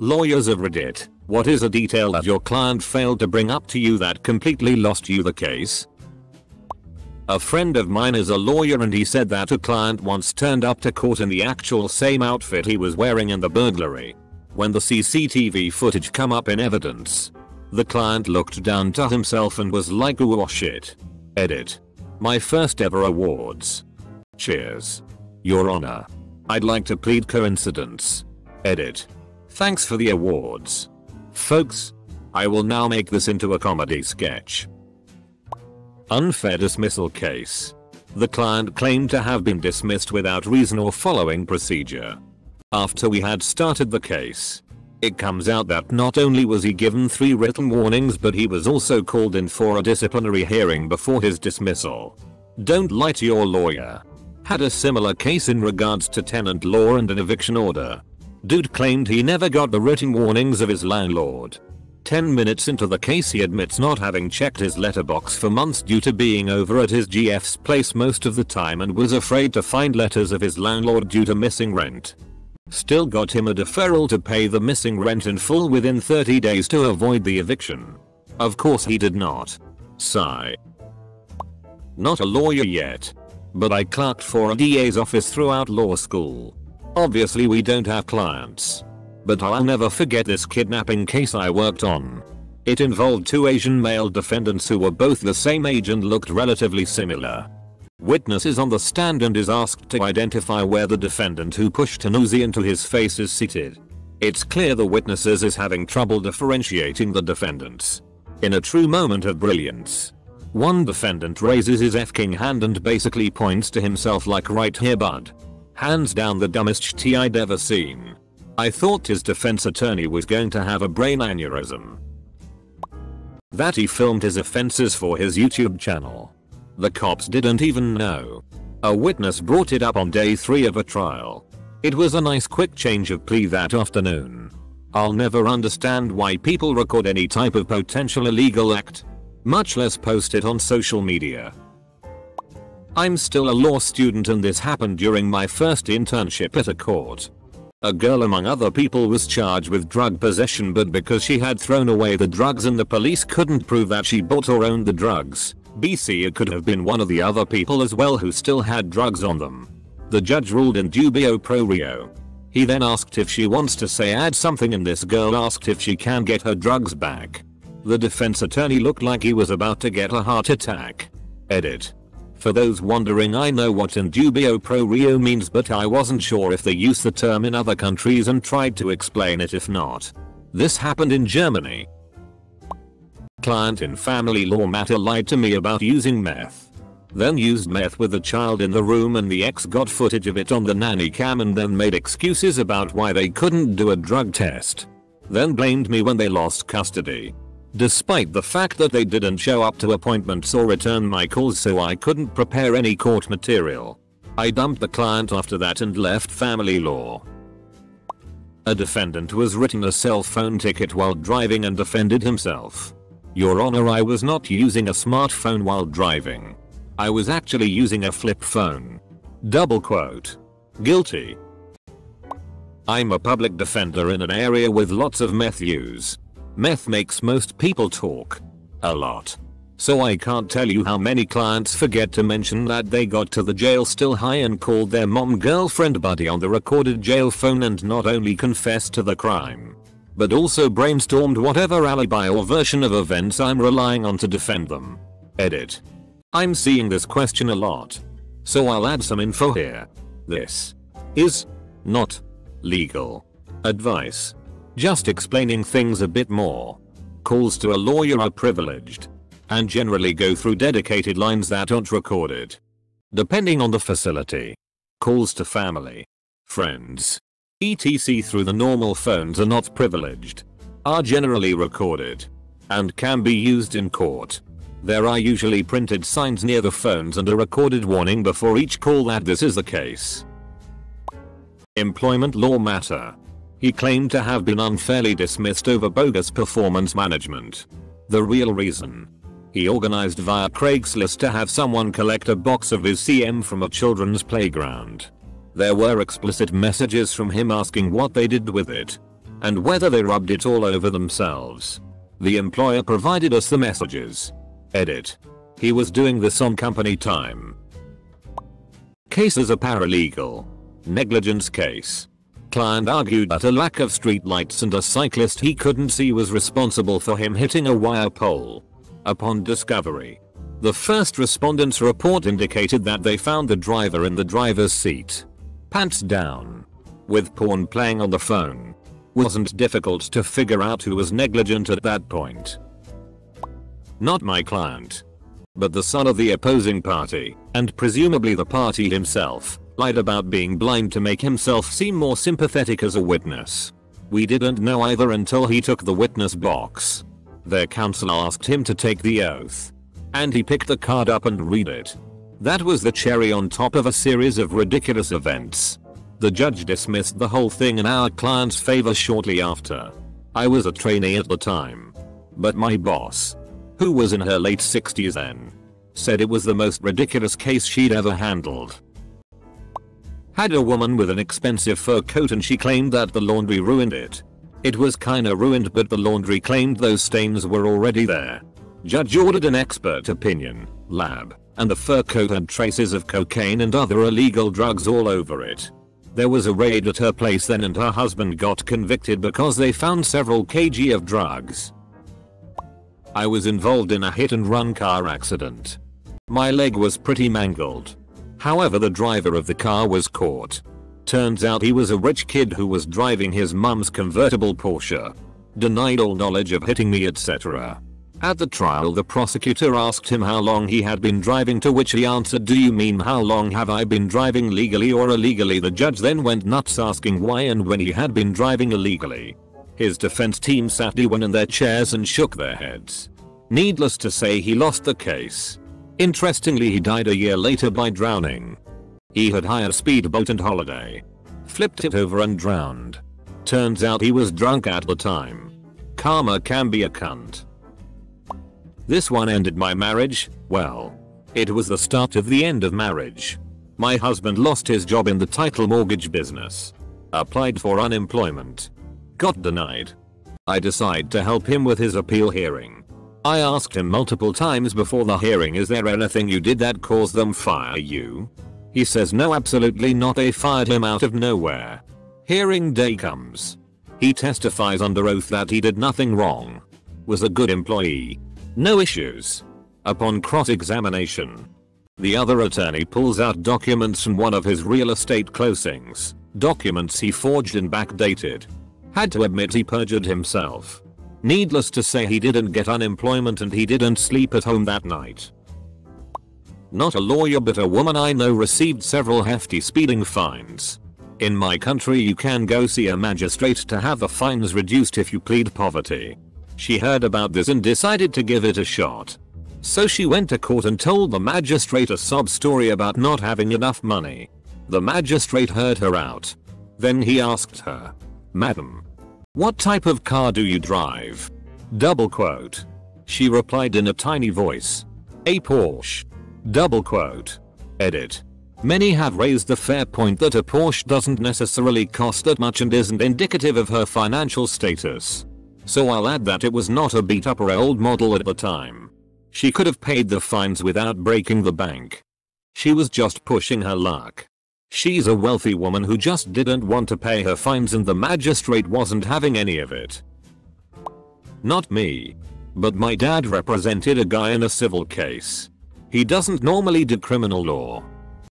Lawyers of Reddit, what is a detail that your client failed to bring up to you that completely lost you the case? A friend of mine is a lawyer and he said that a client once turned up to court in the actual same outfit he was wearing in the burglary. When the CCTV footage come up in evidence, the client looked down to himself and was like, "Oh shit." Edit. My first ever awards. Cheers. Your Honor. I'd like to plead coincidence. Edit. Thanks for the awards. Folks, I will now make this into a comedy sketch. Unfair dismissal case. The client claimed to have been dismissed without reason or following procedure. After we had started the case, it comes out that not only was he given 3 written warnings but he was also called in for a disciplinary hearing before his dismissal. Don't lie to your lawyer. Had a similar case in regards to tenant law and an eviction order. Dude claimed he never got the written warnings of his landlord. 10 minutes into the case he admits not having checked his letterbox for months due to being over at his GF's place most of the time and was afraid to find letters of his landlord due to missing rent. Still got him a deferral to pay the missing rent in full within 30 days to avoid the eviction. Of course he did not. Sigh. Not a lawyer yet, but I clerked for a DA's office throughout law school. Obviously we don't have clients. But I'll never forget this kidnapping case I worked on. It involved 2 Asian male defendants who were both the same age and looked relatively similar. Witness is on the stand and is asked to identify where the defendant who pushed an Uzi into his face is seated. It's clear the witnesses is having trouble differentiating the defendants. In a true moment of brilliance, one defendant raises his f-king hand and basically points to himself like, "Right here bud." Hands down the dumbest shit I'd ever seen. I thought his defense attorney was going to have a brain aneurysm. That he filmed his offenses for his YouTube channel. The cops didn't even know. A witness brought it up on day 3 of a trial. It was a nice quick change of plea that afternoon. I'll never understand why people record any type of potential illegal act, much less post it on social media. I'm still a law student and this happened during my first internship at a court. A girl among other people was charged with drug possession, but because she had thrown away the drugs and the police couldn't prove that she bought or owned the drugs, BC it could have been one of the other people as well who still had drugs on them. The judge ruled in dubio pro reo. He then asked if she wants to add something and this girl asked if she can get her drugs back. The defense attorney looked like he was about to get a heart attack. Edit. For those wondering, I know what in dubio pro reo means, but I wasn't sure if they use the term in other countries and tried to explain it if not. This happened in Germany. Client in family law matter lied to me about using meth. Then used meth with a child in the room and the ex got footage of it on the nanny cam and then made excuses about why they couldn't do a drug test. Then blamed me when they lost custody. Despite the fact that they didn't show up to appointments or return my calls, so I couldn't prepare any court material. I dumped the client after that and left family law. A defendant was written a cell phone ticket while driving and defended himself. Your Honor, I was not using a smartphone while driving. I was actually using a flip phone. Double quote. Guilty. I'm a public defender in an area with lots of meth use. Meth makes most people talk. A lot. So I can't tell you how many clients forget to mention that they got to the jail still high and called their mom girlfriend buddy on the recorded jail phone and not only confessed to the crime, but also brainstormed whatever alibi or version of events I'm relying on to defend them. Edit. I'm seeing this question a lot, so I'll add some info here. This is not legal advice. Just explaining things a bit more. Calls to a lawyer are privileged and generally go through dedicated lines that aren't recorded. Depending on the facility. Calls to family, friends, etc. through the normal phones are not privileged, are generally recorded, and can be used in court. There are usually printed signs near the phones and a recorded warning before each call that this is the case. Employment law matter. He claimed to have been unfairly dismissed over bogus performance management. The real reason? He organized via Craigslist to have someone collect a box of his CM from a children's playground. There were explicit messages from him asking what they did with it, and whether they rubbed it all over themselves. The employer provided us the messages. Edit. He was doing this on company time. Case as a paralegal. Negligence case. Client argued that a lack of street lights and a cyclist he couldn't see was responsible for him hitting a wire pole. Upon discovery, the first respondent's report indicated that they found the driver in the driver's seat, pants down, with porn playing on the phone. Wasn't difficult to figure out who was negligent at that point. Not my client, but the son of the opposing party, and presumably the party himself, lied about being blind to make himself seem more sympathetic as a witness. We didn't know either until he took the witness box. Their counsel asked him to take the oath, and he picked the card up and read it. That was the cherry on top of a series of ridiculous events. The judge dismissed the whole thing in our client's favor shortly after. I was a trainee at the time, but my boss, who was in her late 60s then, said it was the most ridiculous case she'd ever handled. Had a woman with an expensive fur coat and she claimed that the laundry ruined it. It was kinda ruined, but the laundry claimed those stains were already there. Judge ordered an expert opinion, lab, and the fur coat had traces of cocaine and other illegal drugs all over it. There was a raid at her place then and her husband got convicted because they found several kg of drugs. I was involved in a hit and run car accident. My leg was pretty mangled. However, the driver of the car was caught. Turns out he was a rich kid who was driving his mum's convertible Porsche. Denied all knowledge of hitting me, etc. At the trial, the prosecutor asked him how long he had been driving, to which he answered, "Do you mean how long have I been driving, legally or illegally?" The judge then went nuts asking why and when he had been driving illegally. His defense team sat down in their chairs and shook their heads. Needless to say, he lost the case. Interestingly, he died a year later by drowning. He had hired a speedboat and holiday, flipped it over and drowned. Turns out he was drunk at the time. Karma can be a cunt. This one ended my marriage. Well, it was the start of the end of marriage. My husband lost his job in the title mortgage business. Applied for unemployment. Got denied. I decided to help him with his appeal hearing. I asked him multiple times before the hearing, "Is there anything you did that caused them fire you?" He says no, absolutely not, they fired him out of nowhere. Hearing day comes. He testifies under oath that he did nothing wrong. Was a good employee. No issues. Upon cross-examination, the other attorney pulls out documents from one of his real estate closings. Documents he forged and backdated. Had to admit he perjured himself. Needless to say, he didn't get unemployment and he didn't sleep at home that night. Not a lawyer, but a woman I know received several hefty speeding fines. In my country, you can go see a magistrate to have the fines reduced if you plead poverty. She heard about this and decided to give it a shot. So she went to court and told the magistrate a sob story about not having enough money. The magistrate heard her out. Then he asked her, "Madam, what type of car do you drive?" Double quote. She replied in a tiny voice, "A Porsche." Double quote. Edit. Many have raised the fair point that a Porsche doesn't necessarily cost that much and isn't indicative of her financial status. So I'll add that it was not a beat up or old model at the time. She could have paid the fines without breaking the bank. She was just pushing her luck. She's a wealthy woman who just didn't want to pay her fines and the magistrate wasn't having any of it. Not me. But my dad represented a guy in a civil case. He doesn't normally do criminal law.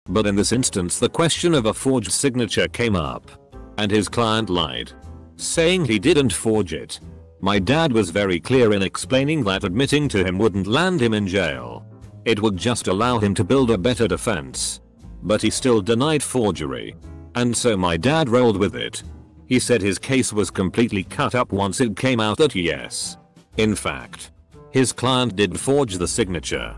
But in this instance the question of a forged signature came up. And his client lied, saying he didn't forge it. My dad was very clear in explaining that admitting to him wouldn't land him in jail. It would just allow him to build a better defense. But he still denied forgery. And so my dad rolled with it. He said his case was completely cut up once it came out that yes, in fact, his client did forge the signature.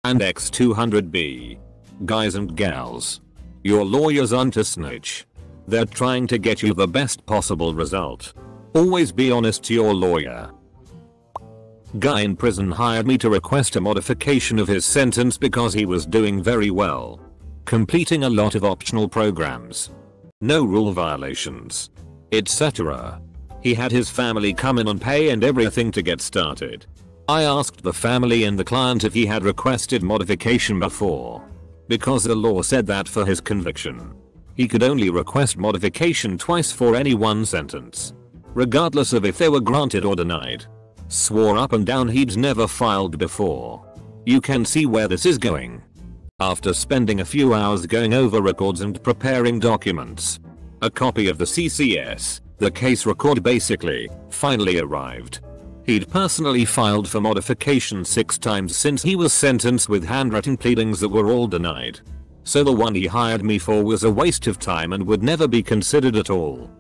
And X200B. Guys and gals, your lawyers aren't a snitch. They're trying to get you the best possible result. Always be honest to your lawyer. Guy in prison hired me to request a modification of his sentence because he was doing very well, completing a lot of optional programs, no rule violations, etc. He had his family come in and pay and everything to get started. I asked the family and the client if he had requested modification before, because the law said that for his conviction, he could only request modification twice for any one sentence, regardless of if they were granted or denied. Swore up and down he'd never filed before. You can see where this is going. After spending a few hours going over records and preparing documents, a copy of the CCS, the case record basically, finally arrived. He'd personally filed for modification 6 times since he was sentenced with handwritten pleadings that were all denied. So the one he hired me for was a waste of time and would never be considered at all.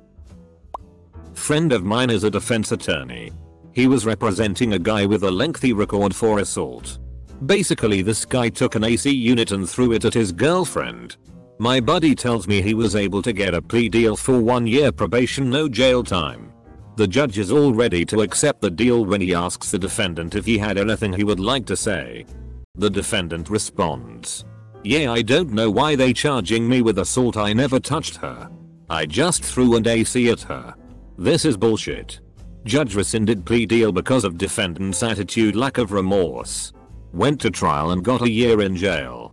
Friend of mine is a defense attorney. He was representing a guy with a lengthy record for assault. Basically this guy took an AC unit and threw it at his girlfriend. My buddy tells me he was able to get a plea deal for 1 year probation, no jail time. The judge is all ready to accept the deal when he asks the defendant if he had anything he would like to say. The defendant responds, "Yeah, I don't know why they charging me with assault, I never touched her. I just threw an AC at her. This is bullshit." Judge rescinded plea deal because of defendant's attitude, lack of remorse. Went to trial and got a year in jail.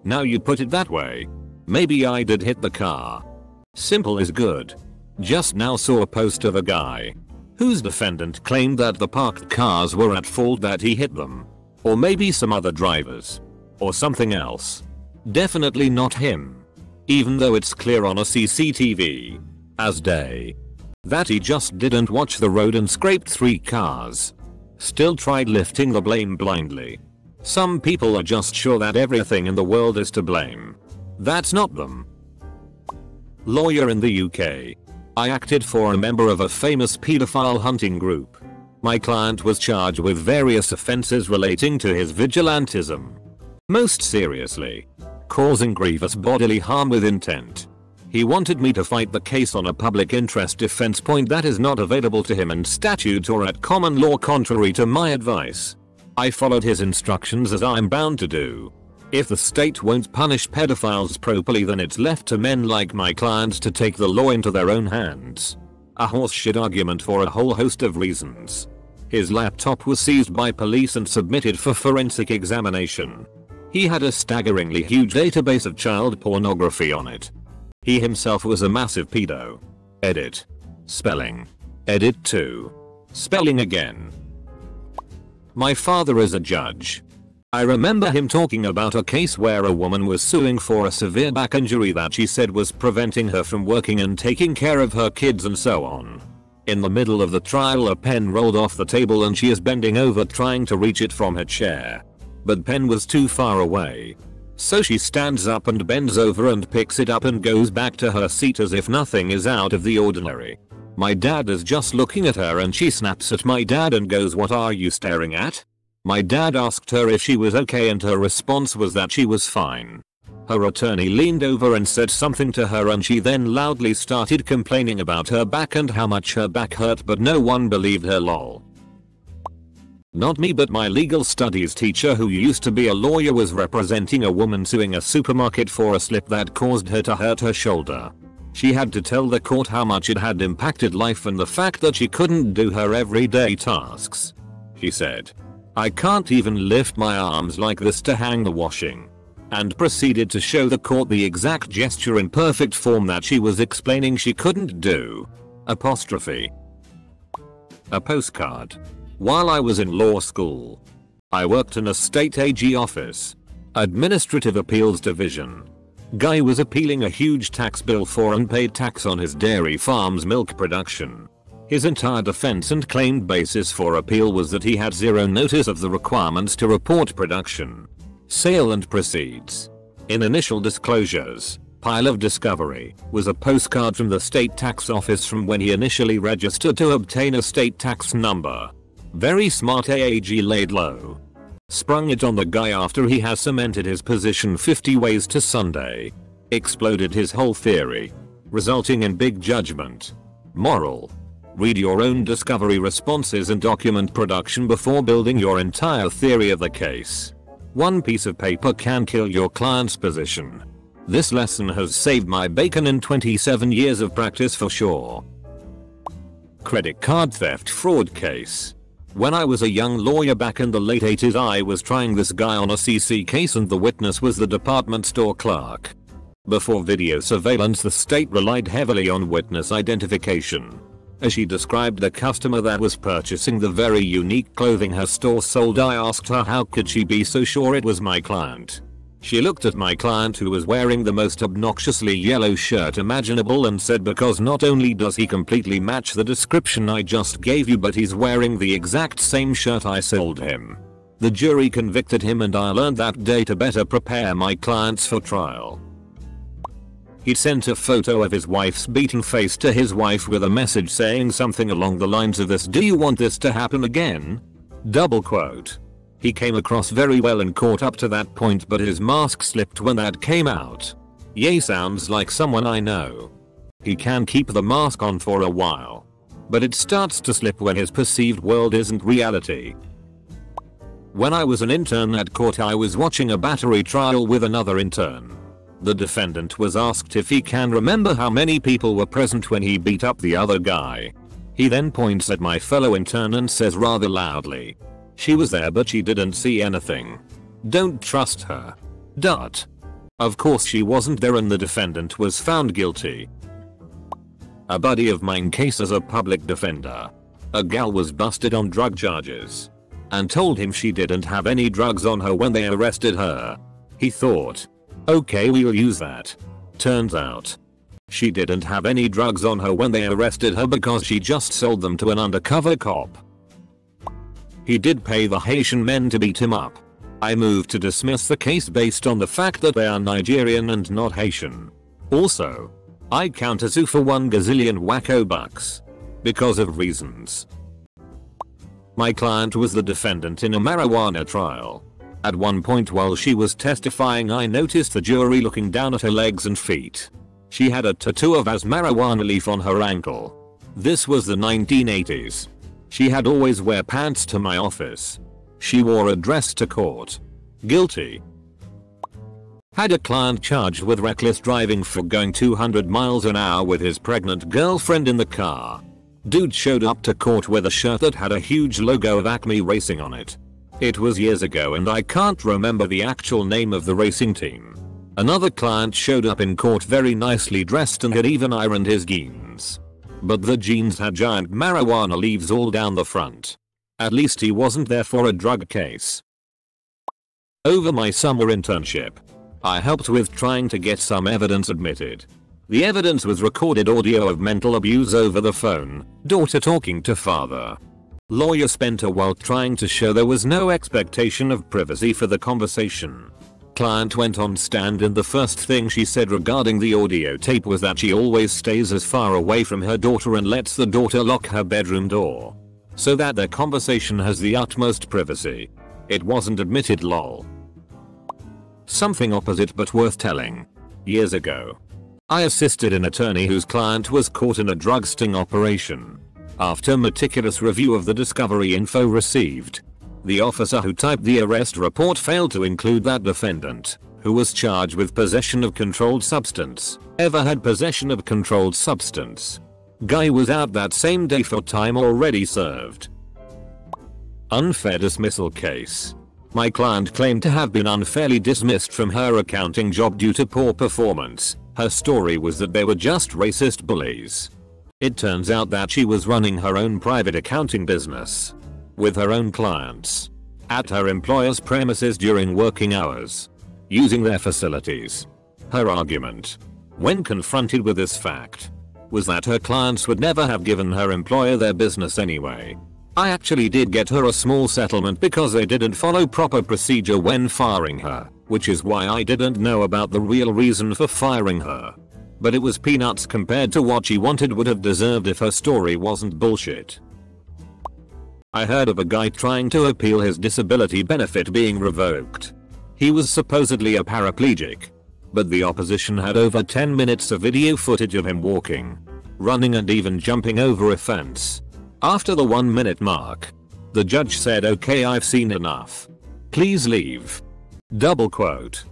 Now you put it that way. Maybe I did hit the car. Simple is good. Just now saw a post of a guy whose defendant claimed that the parked cars were at fault, that he hit them. Or maybe some other drivers. Or something else. Definitely not him. Even though it's clear on a CCTV as day that he just didn't watch the road and scraped 3 cars. Still tried lifting the blame blindly. Some people are just sure that everything in the world is to blame. That's not them. Lawyer in the UK. I acted for a member of a famous paedophile hunting group. My client was charged with various offences relating to his vigilantism. Most seriously, causing grievous bodily harm with intent. He wanted me to fight the case on a public interest defense point that is not available to him in statute or at common law, contrary to my advice. I followed his instructions as I'm bound to do. If the state won't punish pedophiles properly, then it's left to men like my clients to take the law into their own hands. A horseshit argument for a whole host of reasons. His laptop was seized by police and submitted for forensic examination. He had a staggeringly huge database of child pornography on it. He himself was a massive pedo. Edit. Spelling. Edit 2. Spelling again. My father is a judge. I remember him talking about a case where a woman was suing for a severe back injury that she said was preventing her from working and taking care of her kids and so on. In the middle of the trial, a pen rolled off the table and she is bending over trying to reach it from her chair. But pen was too far away. So she stands up and bends over and picks it up and goes back to her seat as if nothing is out of the ordinary. My dad is just looking at her and she snaps at my dad and goes, "What are you staring at?" My dad asked her if she was okay and her response was that she was fine. Her attorney leaned over and said something to her and she then loudly started complaining about her back and how much her back hurt, but no one believed her, lol. Not me, but my legal studies teacher who used to be a lawyer was representing a woman suing a supermarket for a slip that caused her to hurt her shoulder. She had to tell the court how much it had impacted life and the fact that she couldn't do her everyday tasks. She said, "I can't even lift my arms like this to hang the washing," and proceeded to show the court the exact gesture in perfect form that she was explaining she couldn't do. Apostrophe. A postcard. While I was in law school, I worked in a state AG office. Administrative Appeals Division. Guy was appealing a huge tax bill for unpaid tax on his dairy farm's milk production. His entire defense and claimed basis for appeal was that he had zero notice of the requirements to report production, sale and proceeds. In initial disclosures, pile of discovery was a postcard from the state tax office from when he initially registered to obtain a state tax number. Very smart AAG laid low. Sprung it on the guy after he has cemented his position 50 ways to Sunday. Exploded his whole theory, resulting in big judgment. Moral. Read your own discovery responses and document production before building your entire theory of the case. One piece of paper can kill your client's position. This lesson has saved my bacon in 27 years of practice for sure. Credit card theft fraud case. When I was a young lawyer back in the late 80s, I was trying this guy on a CC case and the witness was the department store clerk. Before video surveillance, the state relied heavily on witness identification. As she described the customer that was purchasing the very unique clothing her store sold, I asked her how could she be so sure it was my client. She looked at my client, who was wearing the most obnoxiously yellow shirt imaginable, and said, because not only does he completely match the description I just gave you, but he's wearing the exact same shirt I sold him. The jury convicted him and I learned that day to better prepare my clients for trial. He sent a photo of his wife's beaten face to his wife with a message saying something along the lines of this: "Do you want this to happen again?" Double quote. He came across very well in court up to that point, but his mask slipped when that came out. Yay, sounds like someone I know. He can keep the mask on for a while, but it starts to slip when his perceived world isn't reality. When I was an intern at court, I was watching a battery trial with another intern. The defendant was asked if he can remember how many people were present when he beat up the other guy. He then points at my fellow intern and says rather loudly, "She was there but she didn't see anything. Don't trust her." Of course she wasn't there and the defendant was found guilty. A buddy of mine case as a public defender. A gal was busted on drug charges and told him she didn't have any drugs on her when they arrested her. He thought, okay, we'll use that. Turns out she didn't have any drugs on her when they arrested her because she just sold them to an undercover cop. He did pay the Haitian men to beat him up. I moved to dismiss the case based on the fact that they are Nigerian and not Haitian. Also, I countersue for 1 gazillion wacko bucks. Because of reasons. My client was the defendant in a marijuana trial. At one point while she was testifying, I noticed the jury looking down at her legs and feet. She had a tattoo of as marijuana leaf on her ankle. This was the 1980s. She had always wear pants to my office. She wore a dress to court. Guilty. Had a client charged with reckless driving for going 200 miles an hour with his pregnant girlfriend in the car. Dude showed up to court with a shirt that had a huge logo of Acme Racing on it. It was years ago and I can't remember the actual name of the racing team. Another client showed up in court very nicely dressed and had even ironed his jeans. But the jeans had giant marijuana leaves all down the front. At least he wasn't there for a drug case. Over my summer internship, I helped with trying to get some evidence admitted. The evidence was recorded audio of mental abuse over the phone, daughter talking to father. Lawyer spent a while trying to show there was no expectation of privacy for the conversation. Client went on stand and the first thing she said regarding the audio tape was that she always stays as far away from her daughter and lets the daughter lock her bedroom door, so that their conversation has the utmost privacy. It wasn't admitted, lol. Something opposite but worth telling. Years ago, I assisted an attorney whose client was caught in a drug sting operation. After meticulous review of the discovery info received, the officer who typed the arrest report failed to include that defendant, who was charged with possession of controlled substance, ever had possession of controlled substance. Guy was out that same day for time already served. Unfair dismissal case. My client claimed to have been unfairly dismissed from her accounting job due to poor performance. Her story was that they were just racist bullies. It turns out that she was running her own private accounting business with her own clients at her employer's premises during working hours, using their facilities. Her argument, when confronted with this fact, was that her clients would never have given her employer their business anyway. I actually did get her a small settlement because they didn't follow proper procedure when firing her, which is why I didn't know about the real reason for firing her. But it was peanuts compared to what she would have deserved if her story wasn't bullshit. I heard of a guy trying to appeal his disability benefit being revoked. He was supposedly a paraplegic, but the opposition had over 10 minutes of video footage of him walking, running and even jumping over a fence. After the 1 minute mark, the judge said, "Okay, I've seen enough. Please leave." Double quote.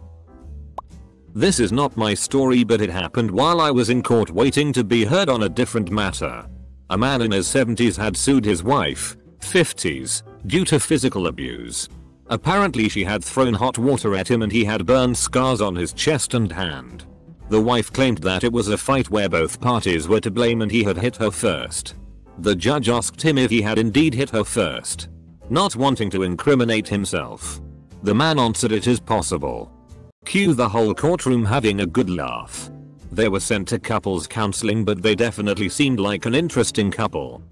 This is not my story, but it happened while I was in court waiting to be heard on a different matter. A man in his 70s had sued his wife, 50s, due to physical abuse. Apparently she had thrown hot water at him and he had burn scars on his chest and hand. The wife claimed that it was a fight where both parties were to blame and he had hit her first. The judge asked him if he had indeed hit her first, not wanting to incriminate himself. The man answered it is possible. Cue the whole courtroom having a good laugh. They were sent to couples counseling, but they definitely seemed like an interesting couple.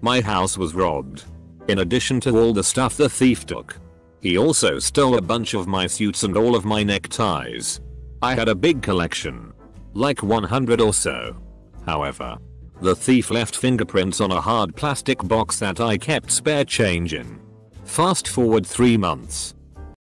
My house was robbed. In addition to all the stuff the thief took, he also stole a bunch of my suits and all of my neckties. I had a big collection, like 100 or so. However, the thief left fingerprints on a hard plastic box that I kept spare change in. Fast forward 3 months.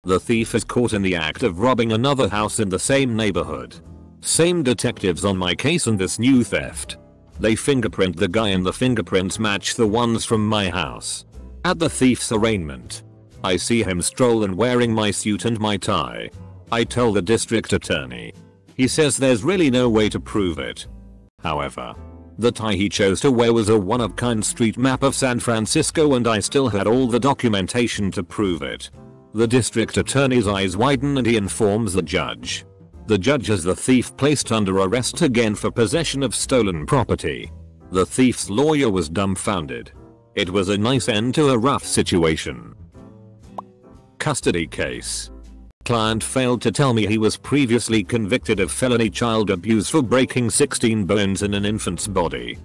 The thief is caught in the act of robbing another house in the same neighborhood. Same detectives on my case and this new theft. They fingerprint the guy and the fingerprints match the ones from my house. At the thief's arraignment, I see him strolling wearing my suit and my tie. I tell the district attorney. He says there's really no way to prove it. However, the tie he chose to wear was a one-of-kind street map of San Francisco and I still had all the documentation to prove it. The district attorney's eyes widen and he informs the judge. The judge has the thief placed under arrest again for possession of stolen property. The thief's lawyer was dumbfounded. It was a nice end to a rough situation. Custody case. Client failed to tell me he was previously convicted of felony child abuse for breaking 16 bones in an infant's body.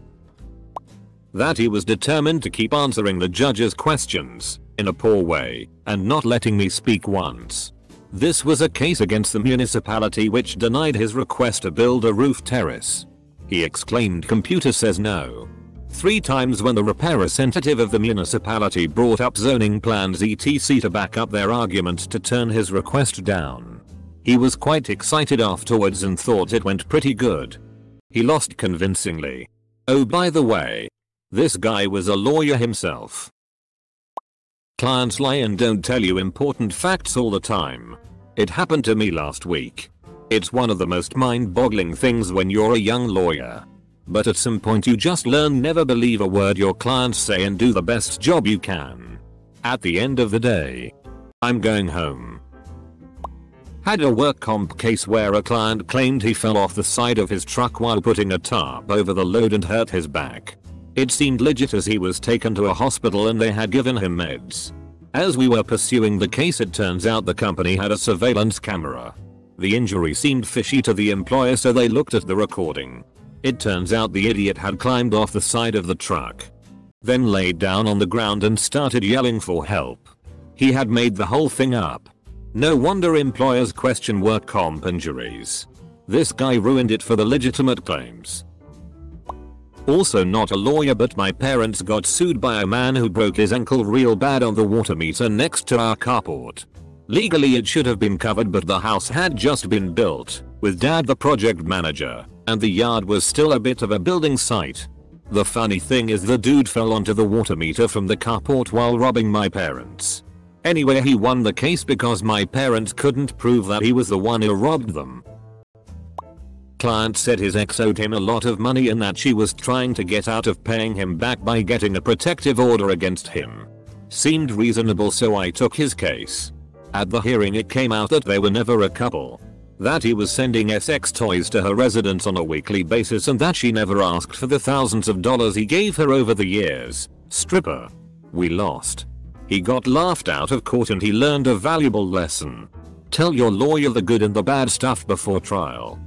That he was determined to keep answering the judge's questions in a poor way and not letting me speak once. This was a case against the municipality which denied his request to build a roof terrace. He exclaimed computer says no 3 times when the representative of the municipality brought up zoning plans etc to back up their argument to turn his request down. He was quite excited afterwards and thought it went pretty good. He lost convincingly. Oh, by the way, this guy was a lawyer himself. Clients lie and don't tell you important facts all the time. It happened to me last week. It's one of the most mind-boggling things when you're a young lawyer. But at some point you just learn never believe a word your clients say and do the best job you can. At the end of the day, I'm going home. Had a work comp case where a client claimed he fell off the side of his truck while putting a tarp over the load and hurt his back. It seemed legit as he was taken to a hospital and they had given him meds. As we were pursuing the case, it turns out the company had a surveillance camera. The injury seemed fishy to the employer, so they looked at the recording. It turns out the idiot had climbed off the side of the truck, then laid down on the ground and started yelling for help. He had made the whole thing up. No wonder employers question work comp injuries. This guy ruined it for the legitimate claims. Also not a lawyer, but my parents got sued by a man who broke his ankle real bad on the water meter next to our carport. Legally it should have been covered, but the house had just been built, with dad the project manager, and the yard was still a bit of a building site. The funny thing is the dude fell onto the water meter from the carport while robbing my parents. Anyway, he won the case because my parents couldn't prove that he was the one who robbed them. Client said his ex owed him a lot of money and that she was trying to get out of paying him back by getting a protective order against him. Seemed reasonable, so I took his case. At the hearing it came out that they were never a couple. That he was sending sex toys to her residence on a weekly basis and that she never asked for the thousands of dollars he gave her over the years. Stripper. We lost. He got laughed out of court and he learned a valuable lesson. Tell your lawyer the good and the bad stuff before trial.